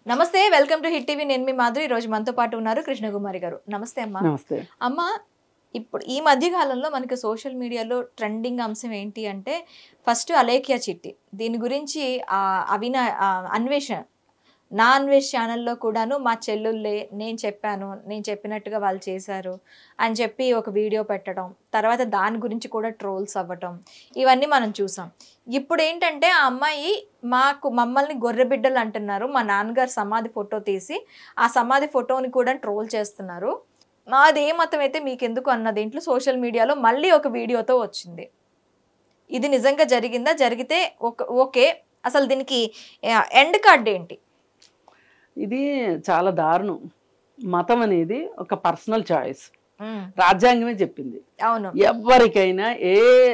నమస్తే, welcome to hit TV. నేను మీ మాధురి. ఈ రోజు మనతో పాటు ఉన్నారు కృష్ణకుమారి గారు. నమస్తే అమ్మా. నమస్తే అమ్మ, ఇప్పుడు ఈ మధ్య కాలంలో మనకి సోషల్ మీడియాలో ట్రెండింగ్ అంశం ఏంటి అంటే ఫస్ట్ అలేఖ్య చిట్టి. దీని గురించి అన్వేషణ నా అన్వేష్ ఛానల్లో కూడాను మా చెల్లుళ్ళే నేను చెప్పినట్టుగా వాళ్ళు చేశారు అని చెప్పి ఒక వీడియో పెట్టడం, తర్వాత దాని గురించి కూడా ట్రోల్స్ అవ్వటం, ఇవన్నీ మనం చూసాం. ఇప్పుడు ఏంటంటే ఆ అమ్మాయి మమ్మల్ని గొర్రె బిడ్డలు అంటున్నారు, మా నాన్నగారు సమాధి ఫోటో తీసి ఆ సమాధి ఫోటోని కూడా ట్రోల్ చేస్తున్నారు, మాది ఏ మతం అయితే మీకెందుకు అన్న దీంట్లో సోషల్ మీడియాలో మళ్ళీ ఒక వీడియోతో వచ్చింది. ఇది నిజంగా జరిగిందా? జరిగితే ఓకే, అసలు దీనికి ఎండ్ కార్డ్ ఏంటి? ఇది చాలా దారుణం. మతం అనేది ఒక పర్సనల్ చాయిస్, రాజ్యాంగమే చెప్పింది. అవును, ఎవరికైనా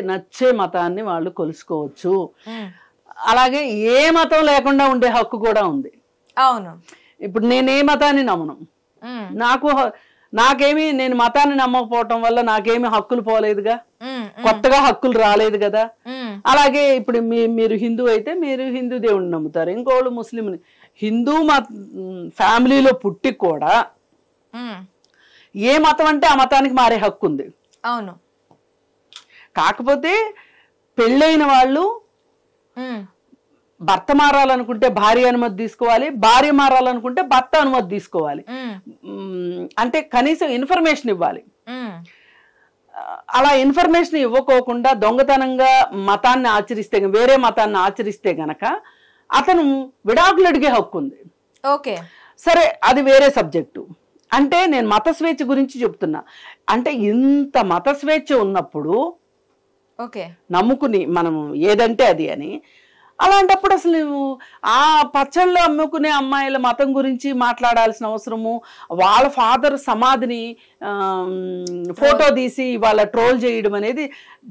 నచ్చే మతాన్ని వాళ్ళు కొలుసుకోవచ్చు. అలాగే ఏ మతం లేకుండా ఉండే హక్కు కూడా ఉంది. అవును, ఇప్పుడు నేను ఏ మతాన్ని నమ్మను, నాకేమి నేను మతాన్ని నమ్మకపోవటం వల్ల నాకేమి హక్కులు పోలేదుగా, కొత్తగా హక్కులు రాలేదు కదా. అలాగే ఇప్పుడు మీరు హిందూ అయితే మీరు హిందూ దేవుడిని నమ్ముతారు, ఇంకోళ్ళు ముస్లింని. హిందూ ఫ్యామిలీలో పుట్టి కూడా ఏ మతం అంటే ఆ మతానికి మారే హక్కు ఉంది. అవును, కాకపోతే పెళ్ళైన వాళ్ళు భర్త మారాలనుకుంటే భార్య అనుమతి తీసుకోవాలి, భార్య మారాలనుకుంటే భర్త అనుమతి తీసుకోవాలి. అంటే కనీసం ఇన్ఫర్మేషన్ ఇవ్వాలి. అలా ఇన్ఫర్మేషన్ ఇవ్వకోకుండా దొంగతనంగా మతాన్ని ఆచరిస్తే, వేరే మతాన్ని ఆచరిస్తే గనక అతను విడాకులు అడిగే హక్కు ఉంది. ఓకే, సరే, అది వేరే సబ్జెక్టు. అంటే నేను మత స్వేచ్ఛ గురించి చెప్తున్నా. అంటే ఇంత మత స్వేచ్ఛ ఉన్నప్పుడు ఓకే నమ్ముకుని మనం ఏదంటే అది అని, అలాంటప్పుడు అసలు ఆ పచ్చళ్ళు అమ్ముకునే అమ్మాయిల మతం గురించి మాట్లాడాల్సిన అవసరము, వాళ్ళ ఫాదర్ సమాధిని ఫోటో తీసి వాళ్ళ ట్రోల్ చేయడం అనేది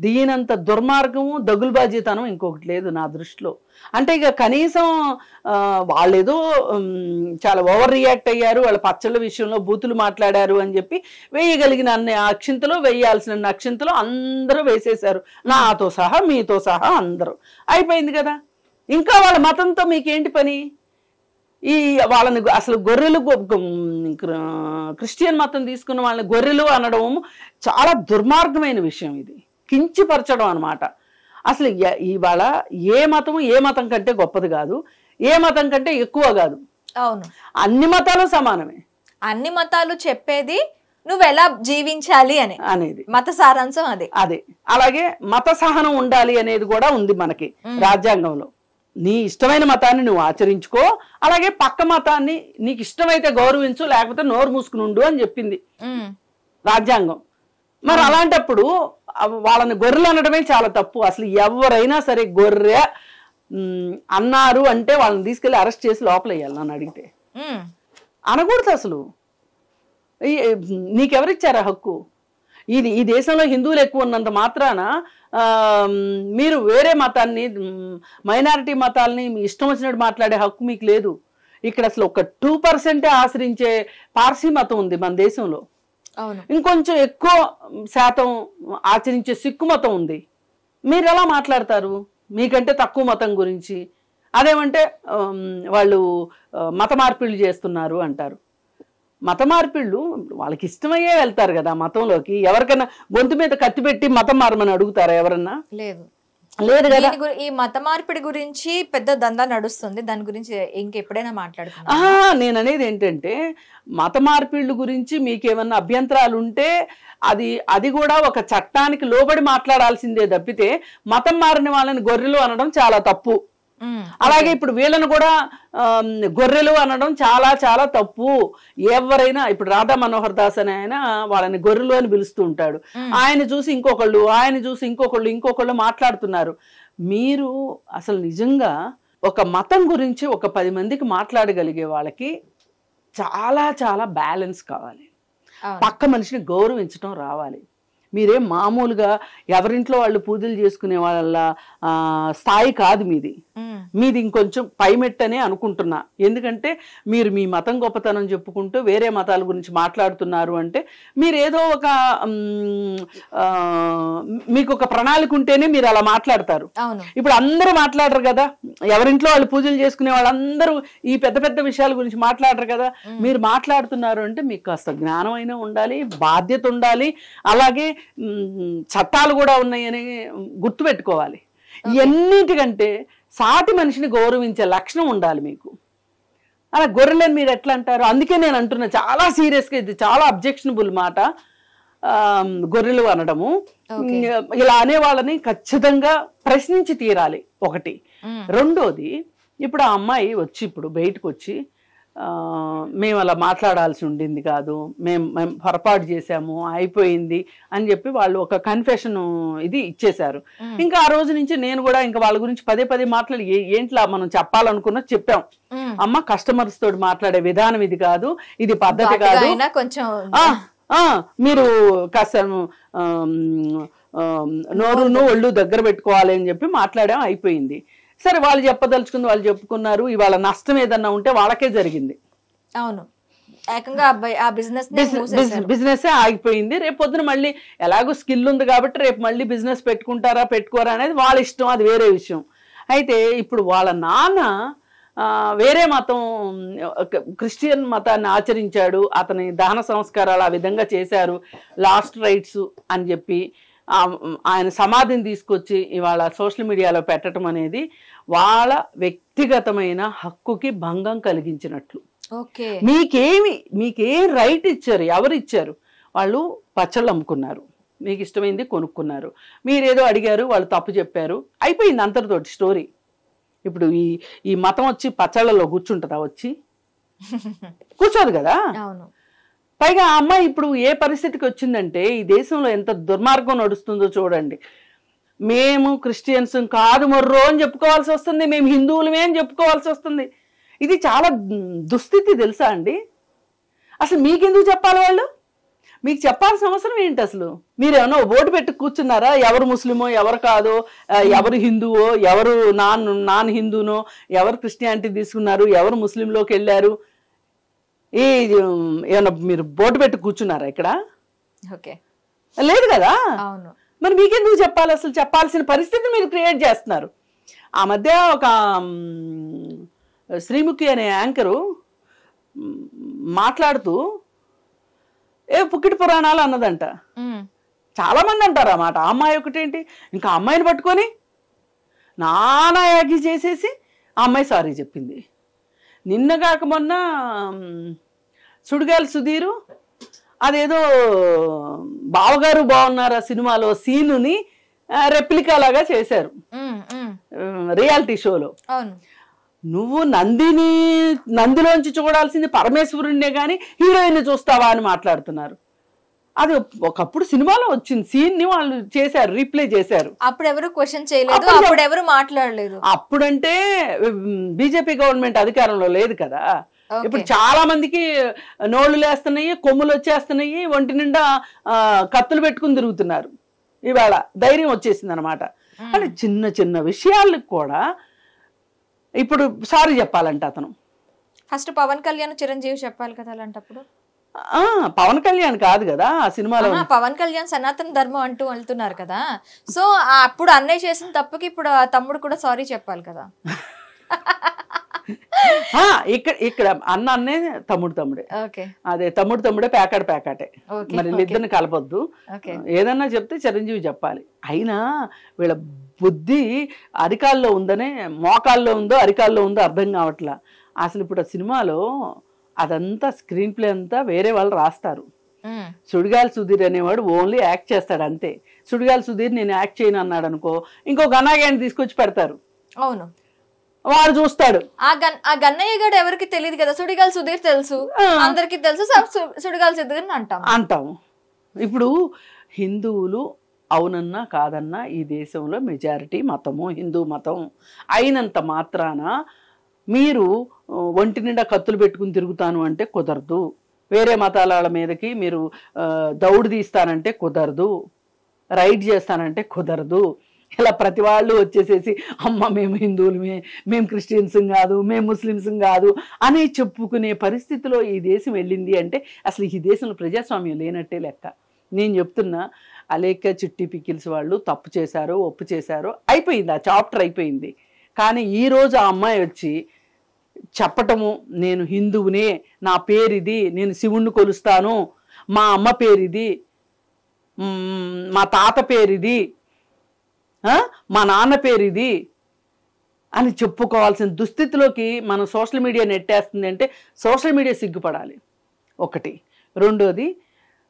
దీనంత దుర్మార్గము, దగులుబాజీతనం ఇంకొకటి లేదు నా దృష్టిలో. అంటే ఇక కనీసం వాళ్ళేదో చాలా ఓవర్ రియాక్ట్ అయ్యారు, వాళ్ళ పచ్చళ్ళ విషయంలో బూతులు మాట్లాడారు అని చెప్పి వేయగలిగిన అన్ని అక్షింతలు, వేయాల్సిన అక్షింతలు అందరూ వేసేశారు, నాతో సహా మీతో సహా అందరూ. అయిపోయింది కదా. ఇంకా వాళ్ళ మతంతో మీకేంటి పని? వాళ్ళని అసలు గొర్రెలు, క్రిస్టియన్ మతం తీసుకున్న వాళ్ళని గొర్రెలు అనడం చాలా దుర్మార్గమైన విషయం. ఇది కించిపరచడం అనమాట. అసలు ఇవాళ ఏ మతం కంటే గొప్పది కాదు, ఏ మతం కంటే ఎక్కువ కాదు. అవును, అన్ని మతాలు సమానమే. అన్ని మతాలు చెప్పేది నువ్వు ఎలా జీవించాలి అనేది మత సారాంశం అదే. అలాగే మత సహనం ఉండాలి అనేది కూడా ఉంది మనకి రాజ్యాంగంలో. నీ ఇష్టమైన మతాన్ని నువ్వు ఆచరించుకో, అలాగే పక్క మతాన్ని నీకు ఇష్టమైతే గౌరవించు, లేకపోతే నోరు మూసుకుని ఉండు అని చెప్పింది రాజ్యాంగం. మరి అలాంటప్పుడు వాళ్ళని గొర్రెలు అనడమే చాలా తప్పు. అసలు ఎవరైనా సరే గొర్రె అన్నారు అంటే వాళ్ళని తీసుకెళ్లి అరెస్ట్ చేసి లోపల వేయాలి. నన్ను అడిగితే అనకూడదు అసలు. నీకెవరిచ్చారా హక్కు? ఈ దేశంలో హిందువులు ఎక్కువ ఉన్నంత మాత్రాన మీరు వేరే మతాన్ని, మైనారిటీ మతాలని మీ ఇష్టం వచ్చినట్టు మాట్లాడే హక్కు మీకు లేదు. ఇక్కడ అసలు ఒక 2% ఆశ్రయించే పార్సీ మతం ఉంది మన దేశంలో. ఇంకొంచెం ఎక్కువ శాతం ఆచరించే సిక్కు మతం ఉంది. మీరు ఎలా మాట్లాడతారు మీకంటే తక్కువ మతం గురించి? అదేమంటే వాళ్ళు మత మార్పిళ్ళు చేస్తున్నారు అంటారు. మత మార్పిళ్ళు వాళ్ళకి ఇష్టమయ్యే వెళ్తారు కదా మతంలోకి. ఎవరికైనా గొంతు మీద కత్తి పెట్టి మతం మారమని అడుగుతారా ఎవరన్నా? లేదు కదా. ఈ మత మార్పిడి గురించి పెద్ద దందా నడుస్తుంది, దాని గురించి ఇంకెప్పుడైనా మాట్లాడుతున్నా. నేను అనేది ఏంటంటే మత మార్పిళ్ళు గురించి మీకేమన్నా అభ్యంతరాలు ఉంటే అది కూడా ఒక చట్టానికి లోబడి మాట్లాడాల్సిందే తప్పితే మతం మారిన వాళ్ళని గొర్రెలు అనడం చాలా తప్పు. అలాగే ఇప్పుడు వీళ్ళను కూడా గొర్రెలు అనడం చాలా చాలా తప్పు. ఎవరైనా ఇప్పుడు రాధా మనోహర్ దాస్ అని ఆయన వాళ్ళని గొర్రెలు అని పిలుస్తూ ఉంటాడు. ఆయన చూసి ఇంకొకళ్ళు మాట్లాడుతున్నారు. మీరు అసలు నిజంగా ఒక మతం గురించి ఒక 10 మందికి మాట్లాడగలిగే వాళ్ళకి చాలా చాలా బ్యాలెన్స్ కావాలి. పక్క మనిషిని గౌరవించడం రావాలి. మీరేం మామూలుగా ఎవరింట్లో వాళ్ళు పూజలు చేసుకునే వాళ్ళ స్థాయి కాదు మీది. మీది ఇంకొంచెం పైమెట్టనే అనుకుంటున్నా. ఎందుకంటే మీరు మీ మతం గొప్పతనం చెప్పుకుంటూ వేరే మతాల గురించి మాట్లాడుతున్నారు అంటే మీరు ఏదో ఒక మీకు ఒక ప్రణాళిక ఉంటేనే మీరు అలా మాట్లాడతారు. ఇప్పుడు అందరూ మాట్లాడరు కదా, ఎవరింట్లో వాళ్ళు పూజలు చేసుకునే వాళ్ళందరూ ఈ పెద్ద పెద్ద విషయాల గురించి మాట్లాడరు కదా. మీరు మాట్లాడుతున్నారు అంటే మీకు కాస్త జ్ఞానం అయినా ఉండాలి, బాధ్యత ఉండాలి, అలాగే చట్టాలు కూడా ఉన్నాయని గుర్తుపెట్టుకోవాలి. ఎన్నిటికంటే సాటి మనిషిని గౌరవించే లక్షణం ఉండాలి మీకు. అలా గొర్రెలని మీరు ఎట్లా అంటారు? అందుకే నేను అంటున్నా చాలా సీరియస్గా, ఇది చాలా అబ్జెక్షనబుల్ మాట గొర్రెలు అనడము. ఇలా అనే వాళ్ళని ఖచ్చితంగా ప్రశ్నించి తీరాలి ఒకటి. రెండోది, ఇప్పుడు ఆ అమ్మాయి వచ్చి ఇప్పుడు బయటకు వచ్చి మేము అలా మాట్లాడాల్సి ఉండింది కాదు, మేము పొరపాటు చేసాము, అయిపోయింది అని చెప్పి వాళ్ళు ఒక కన్ఫెషన్ ఇది ఇచ్చేశారు. ఇంకా ఆ రోజు నుంచి నేను కూడా ఇంకా వాళ్ళ గురించి పదే పదే మాట్లాడి ఏంట్లా మనం చెప్పాలనుకున్నా చెప్పాం. అమ్మ, కస్టమర్స్ తోటి మాట్లాడే విధానం ఇది కాదు, ఇది పద్ధతి కాదు, మీరు కాస్త నోరును ఒళ్ళు దగ్గర పెట్టుకోవాలి అని చెప్పి మాట్లాడాం, అయిపోయింది. సరే, వాళ్ళు చెప్పదలుచుకుంది వాళ్ళు చెప్పుకున్నారు. ఇవాళ నష్టం ఏదన్నా ఉంటే వాళ్ళకే జరిగింది. అవును, బిజినెస్ ఆగిపోయింది. రేపు పొద్దున మళ్ళీ ఎలాగో స్కిల్ ఉంది కాబట్టి రేపు మళ్ళీ బిజినెస్ పెట్టుకుంటారా పెట్టుకోరా అనేది వాళ్ళ ఇష్టం, అది వేరే విషయం. అయితే ఇప్పుడు వాళ్ళ నాన్న వేరే మతం, క్రిస్టియన్ మతాన్ని ఆచరించాడు, అతని దహన సంస్కారాలు ఆ విధంగా చేశారు, లాస్ట్ రైట్స్ అని చెప్పి ఆయన సమాధిని తీసుకొచ్చి ఇవాళ సోషల్ మీడియాలో పెట్టడం అనేది వాళ్ళ వ్యక్తిగతమైన హక్కుకి భంగం కలిగించినట్లు. మీకేం రైట్ ఇచ్చారు? ఎవరు ఇచ్చారు? వాళ్ళు పచ్చళ్ళు అమ్ముకున్నారు, మీకు ఇష్టమైంది కొనుక్కున్నారు, మీరేదో అడిగారు, వాళ్ళు తప్పు చెప్పారు, అయిపోయింది అంతటితోటి స్టోరీ. ఇప్పుడు ఈ మతం వచ్చి పచ్చళ్ళలో కూర్చుంటుందా? వచ్చి కూర్చోదు కదా. పైగా ఆ అమ్మాయి ఇప్పుడు ఏ పరిస్థితికి వచ్చిందంటే, ఈ దేశంలో ఎంత దుర్మార్గం నడుస్తుందో చూడండి. మేము క్రిస్టియన్స్ కాదు మొర్రో అని చెప్పుకోవాల్సి వస్తుంది, మేము హిందువులమే అని చెప్పుకోవాల్సి వస్తుంది. ఇది చాలా దుస్థితి తెలుసా అండి? అసలు మీకెందుకు చెప్పాలి వాళ్ళు? మీకు చెప్పాల్సిన అవసరం ఏంటి అసలు? మీరేమన్నా ఓటు పెట్టి కూర్చున్నారా? ఎవరు ముస్లిమో ఎవరు కాదో, ఎవరు హిందువో ఎవరు నాన్ హిందూనో, ఎవరు క్రిస్టియానిటీ తీసుకున్నారు, ఎవరు ముస్లింలోకి వెళ్ళారు, ఏమన్నా మీరు బోటు పెట్టి కూర్చున్నారా ఇక్కడ? లేదు కదా. మరి మీకెందుకు చెప్పాలి? అసలు చెప్పాల్సిన పరిస్థితి మీరు క్రియేట్ చేస్తున్నారు. ఆ మధ్య ఒక శ్రీముఖి అనే యాంకరు మాట్లాడుతూ పుక్కిటి పురాణాలు అన్నదంట. చాలా మంది అంటారు అన్నమాట. ఆ అమ్మాయి ఒకటేంటి, ఇంకా అమ్మాయిని పట్టుకొని నానా యాగి చేసేసి ఆ అమ్మాయి సారీ చెప్పింది. నిన్న కాక మొన్న సుడిగాలి సుధీరు అదేదో బావగారు బాగున్నారు ఆ సినిమాలో సీనుని రెప్లికా లాగా చేశారు రియాలిటీ షోలో. నువ్వు నందిలోంచి చూడాల్సింది పరమేశ్వరుణ్ణే గాని హీరోయిన్ చూస్తావా అని మాట్లాడుతున్నారు. అది ఒకప్పుడు సినిమాలో వచ్చింది సీన్ ని వాళ్ళు చేశారు, రీప్లే చేశారు. అప్పుడు ఎవరు క్వశ్చన్ చేయలేదు, అప్పుడు ఎవరు మాట్లాడలేదు. అప్పుడంటే బీజేపీ గవర్నమెంట్ అధికారంలో లేదు కదా. ఇప్పుడు చాలా మందికి నోళ్లు లేస్తున్నాయి, కొమ్ములు వచ్చేస్తున్నాయి, ఒంటి నిండా కత్తులు పెట్టుకుని తిరుగుతున్నారు. ఇవాళ ధైర్యం వచ్చేసింది అనమాట. అంటే చిన్న చిన్న విషయాలకు కూడా ఇప్పుడు సారీ చెప్పాలంట అతను. ఫస్ట్ పవన్ కళ్యాణ్ చిరంజీవి చెప్పాలి కదా అలాంటప్పుడు. పవన్ కళ్యాణ్ కాదు కదా ఆ సినిమాలో. పవన్ కళ్యాణ్ సనాతన ధర్మం అంటూ వెళ్తున్నారు కదా. సో అప్పుడు అన్నయ్య చేసిన తప్పుకి ఇప్పుడు తమ్ముడు కూడా సారీ చెప్పాలి కదా. ఇక్కడ అన్నే తమ్ముడే. అదే తమ్ముడే ప్యాకాటే. మరి ఇద్దరిని కలపొద్దు. ఏదన్నా చెప్తే చిరంజీవి చెప్పాలి. అయినా వీళ్ళ బుద్ధి అరికాల్లో ఉందనే, మోకాల్లో ఉందో అరికాల్లో ఉందో అర్థం కావట్లా. అసలు ఇప్పుడు ఆ సినిమాలో అదంతా స్క్రీన్ ప్లే అంతా వేరే వాళ్ళు రాస్తారు. సుడిగాలి సుధీర్ అనేవాడు ఓన్లీ యాక్ట్ చేస్తాడు అంతే. సుడిగాలి సుధీర్ నేను యాక్ట్ చేయను అన్నాడు అనుకో, ఇంకో గన్నాగాన్ని తీసుకొచ్చి పెడతారు. అవును, వాడు చూస్తాడు. ఆ గన్నయ్య గారు ఎవరికి తెలియదు కదా, సుడిగాలి సుధీర్ తెలుసు, అందరికి తెలుసు, సుడిగాలి సుధీర్ అంటాము. ఇప్పుడు హిందువులు అవునన్నా కాదన్నా ఈ దేశంలో మెజారిటీ మతము హిందూ మతం అయినంత మాత్రాన మీరు ఒంటి నిండా కత్తులు పెట్టుకుని తిరుగుతాను అంటే కుదరదు. వేరే మతాల మీదకి మీరు దౌడు తీస్తానంటే కుదరదు. రైడ్ చేస్తానంటే కుదరదు. ఇలా ప్రతి వాళ్ళు వచ్చేసేసి అమ్మ మేము హిందువులమే, మేము క్రిస్టియన్స్ కాదు, మేము ముస్లిమ్స్ కాదు అని చెప్పుకునే పరిస్థితిలో ఈ దేశం వెళ్ళింది అంటే అసలు ఈ దేశంలో ప్రజాస్వామ్యం లేనట్టే లెక్క. నేను చెప్తున్నా, అలేఖ్య చిట్టి పికిల్స్ వాళ్ళు తప్పు చేశారు, ఒప్పు చేశారు, అయిపోయింది, ఆ చాప్టర్ అయిపోయింది. కానీ ఈరోజు ఆ అమ్మాయి వచ్చి చెప్పటము, నేను హిందువునే, నా పేరిది, నేను శివుణ్ణి కొలుస్తాను, మా అమ్మ పేరిది, మా తాత పేరిది, మా నాన్న పేరిది అని చెప్పుకోవాల్సిన దుస్థితిలోకి మనం సోషల్ మీడియా నెట్టేస్తుంది. అంటే సోషల్ మీడియా సిగ్గుపడాలి ఒకటి. రెండోది,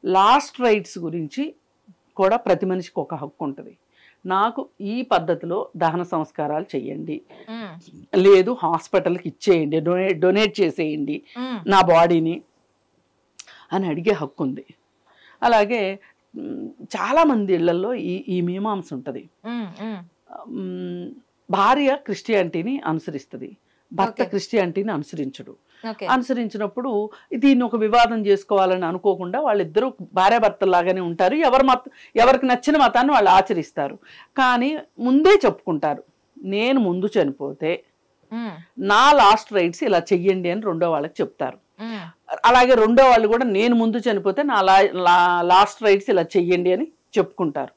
లాస్ట్ రైట్స్ గురించి కూడా ప్రతి మనిషికి ఒక హక్కు ఉంటుంది. నాకు ఈ పద్ధతిలో దహన సంస్కారాలు చెయ్యండి, లేదు హాస్పిటల్కి ఇచ్చేయండి, డొనేట్ చేసేయండి నా బాడీని అని అడిగే హక్కు ఉంది. అలాగే చాలామంది ఇళ్లలో ఈ మీమాంస ఉంటుంది. భార్య క్రిస్టియానిటీని అనుసరిస్తుంది, భర్త క్రిస్టియానిటీని అనుసరించడు. అనుసరించినప్పుడు దీన్ని ఒక వివాదం చేసుకోవాలని అనుకోకుండా వాళ్ళిద్దరూ భార్యాభర్తలాగానే ఉంటారు. ఎవరికి నచ్చిన మతాన్ని వాళ్ళు ఆచరిస్తారు. కానీ ముందే చెప్పుకుంటారు, నేను ముందు చనిపోతే నా లాస్ట్ రైట్స్ ఇలా చెయ్యండి అని రెండో వాళ్ళకి చెప్తారు. అలాగే రెండో వాళ్ళు కూడా నేను ముందు చనిపోతే నా లాస్ట్ రైట్స్ ఇలా చెయ్యండి అని చెప్పుకుంటారు.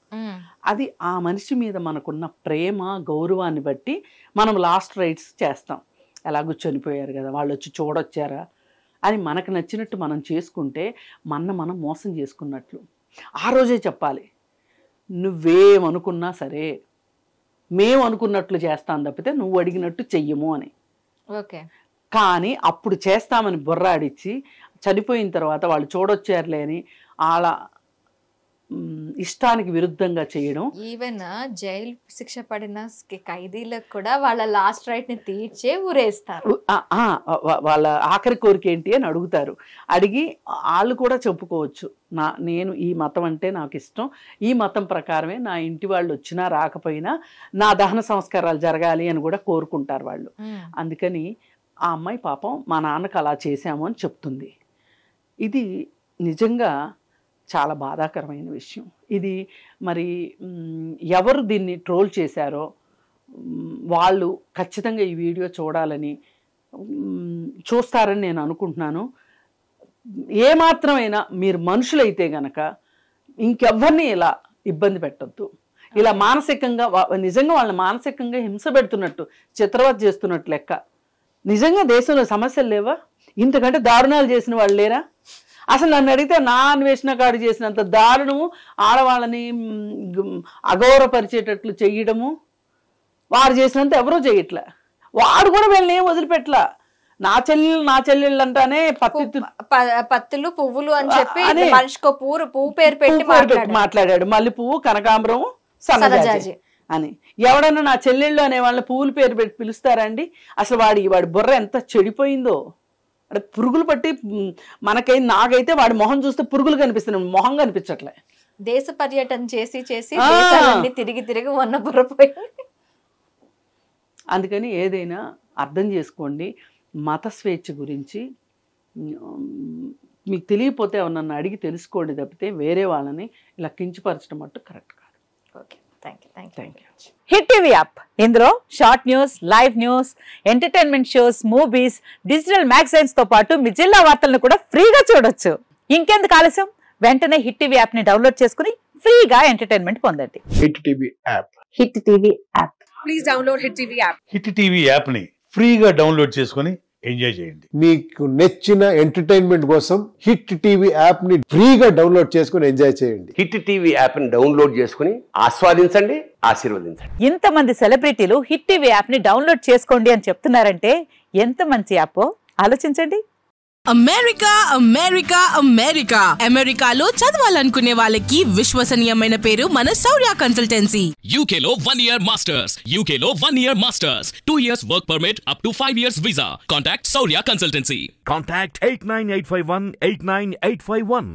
అది ఆ మనిషి మీద మనకున్న ప్రేమ గౌరవాన్ని బట్టి మనం లాస్ట్ రైట్స్ చేస్తాం. ఎలాగో చనిపోయారు కదా, వాళ్ళు వచ్చి చూడొచ్చారా అని మనకు నచ్చినట్టు మనం చేసుకుంటే మనం మోసం చేసుకున్నట్లు. ఆ రోజే చెప్పాలి, నువ్వేమనుకున్నా సరే మేము అనుకున్నట్లు చేస్తాను తప్పితే నువ్వు అడిగినట్టు చెయ్యము అని. కానీ అప్పుడు చేస్తామని బుర్రాడిచ్చి చనిపోయిన తర్వాత వాళ్ళు చూడొచ్చారులే అని అలా ఇష్టానికి విరుద్ధంగా చేయడం. ఈవెన్ జైలు శిక్ష పడిన ఖైదీలకు కూడా వాళ్ళ లాస్ట్ రైట్ ని తీర్చే ఊరేస్తారు. వాళ్ళ ఆఖరి కోరిక ఏంటి అని అడుగుతారు. అడిగి వాళ్ళు కూడా చెప్పుకోవచ్చు, నేను ఈ మతం అంటే నాకు ఇష్టం, ఈ మతం ప్రకారమే నా ఇంటి వాళ్ళు వచ్చినా రాకపోయినా నా దహన సంస్కారాలు జరగాలి అని కూడా కోరుకుంటారు వాళ్ళు. అందుకని ఆ అమ్మాయి పాపం మా నాన్నకు అలా చేశాము అని చెప్తుంది. ఇది నిజంగా చాలా బాధాకరమైన విషయం. ఇది మరి ఎవరు దీన్ని ట్రోల్ చేశారో వాళ్ళు ఖచ్చితంగా ఈ వీడియో చూడాలని చూస్తారని నేను అనుకుంటున్నాను. ఏమాత్రమైనా మీరు మనుషులైతే గనక ఇంకెవ్వరిని ఇలా ఇబ్బంది పెట్టద్దు. ఇలా మానసికంగా నిజంగా వాళ్ళని మానసికంగా హింస పెడుతున్నట్టు, చిత్రవద చేస్తున్నట్టు లెక్క. నిజంగా దేశంలో సమస్యలు లేవా? ఇంతకంటే దారుణాలు చేసిన వాళ్ళు లేరా? అసలు నన్ను అడిగితే నా అన్వేషణ కాడు చేసినంత దారుణము ఆడవాళ్ళని అగౌరవపరిచేటట్లు చెయ్యడము వాడు చేసినంత ఎవరూ చేయట్లే. వాడు కూడా వీళ్ళని ఏం వదిలిపెట్టలా. నా చెల్లెళ్ళు అంటానే పత్తులు పువ్వులు అని చెప్పి మనిషికో పువ్వు పేరు పెట్టి మాట్లాడాడు. మల్లి పువ్వు, కనకాంబరం, సన్నజాజి అని. ఎవడన్నా నా చెల్లెళ్ళు అనే వాళ్ళని పువ్వుల పేరు పెట్టి పిలుస్తారండి? అసలు వాడి బుర్ర ఎంత చెడిపోయిందో. అంటే పురుగులు పట్టి నాకైతే వాడి మొహం చూస్తే పురుగులు కనిపిస్తున్నాయి, మొహం కనిపించట్లే. దేశ పర్యటన చేసి తిరిగి ఉన్న బుర్రపోయి. అందుకని ఏదైనా అర్థం చేసుకోండి. మత స్వేచ్ఛ గురించి మీకు తెలియకపోతే నన్ను అడిగి తెలుసుకోండి తప్పితే వేరే వాళ్ళని ఇలా కించపరచడం మట్టు కరెక్ట్ కాదు. Okay, thank you. Hit TV app, ఇందులో short news, live news, entertainment shows, movies, digital magazines తో పాటు మీ జిల్లా వార్తలను కూడా ఫ్రీగా చూడొచ్చు. ఇంకెందుకు ఆలస్యం, వెంటనే హిట్ టీవీ యాప్ ని డౌన్లోడ్ చేసుకుని ఫ్రీగా ఎంటర్టైన్మెంట్ పొందండి. Hit TV app. Hit TV app. Please download hit TV app. Hit TV app ని ఫ్రీగా డౌన్లోడ్ చేసుకుని ఎంజాయ్ చేయండి. మీకు నచ్చిన ఎంటర్టైన్మెంట్ కోసం హిట్ టీవీ యాప్ ని ఫ్రీగా డౌన్లోడ్ చేసుకుని ఎంజాయ్ చేయండి. హిట్ టీవీ యాప్ ని డౌన్లోడ్ చేసుకుని ఆస్వాదించండి, ఆశీర్వదించండి. ఇంతమంది సెలబ్రిటీలు హిట్ టీవీ యాప్ ని డౌన్లోడ్ చేసుకోండి అని చెప్తున్నారంటే ఎంత మంచి యాప్ ఆలోచించండి. అమెరికాలో చదవాలనుకునే వాళ్ళకి విశ్వసనీయమైన పేరు మన శౌర్య కన్సల్టెన్సీ. UK లో 1 year masters, UK లో 1 year masters, 2 years work permit up to 5 years visa. Contact Saurya Consultancy. Contact 89851 89851.